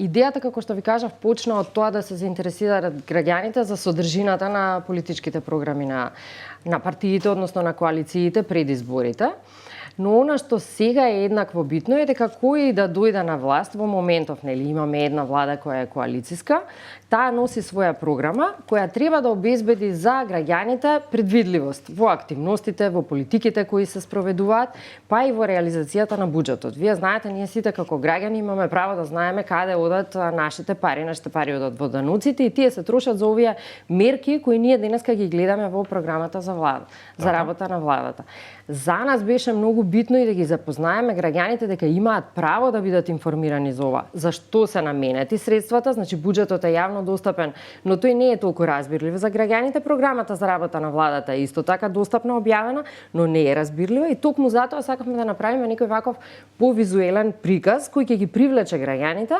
Идејата, како што ви кажав, почна од тоа да се заинтересираат граѓаните за содржината на политичките програми на партиите, односно на коалициите пред изборите. Но она што сега е еднакво битно е дека кој да дојде на власт во моментов, нели, имаме една влада која е коалициска, таа носи своја програма која треба да обезбеди за граѓаните предвидливост во активностите, во политиките кои се спроведуваат, па и во реализацијата на буџетот. Вие знаете, ние сите како граѓани имаме право да знаеме каде одат нашите пари одат во дануците и тие се трошат за овие мерки кои ние денеска ги гледаме во програмата за влада, за работа на владата. За нас беше многу битно и да ги запознаеме граѓаните дека имаат право да бидат информирани за ова. Зашто се наменети средствата, значи буџетот е јавно достапен, но тој не е толку разбирлив за граѓаните. Програмата за работа на владата е исто така достапна, објавена, но не е разбирлива и токму затоа сакавме да направиме некој ваков повизуелен приказ кој ќе ги привлече граѓаните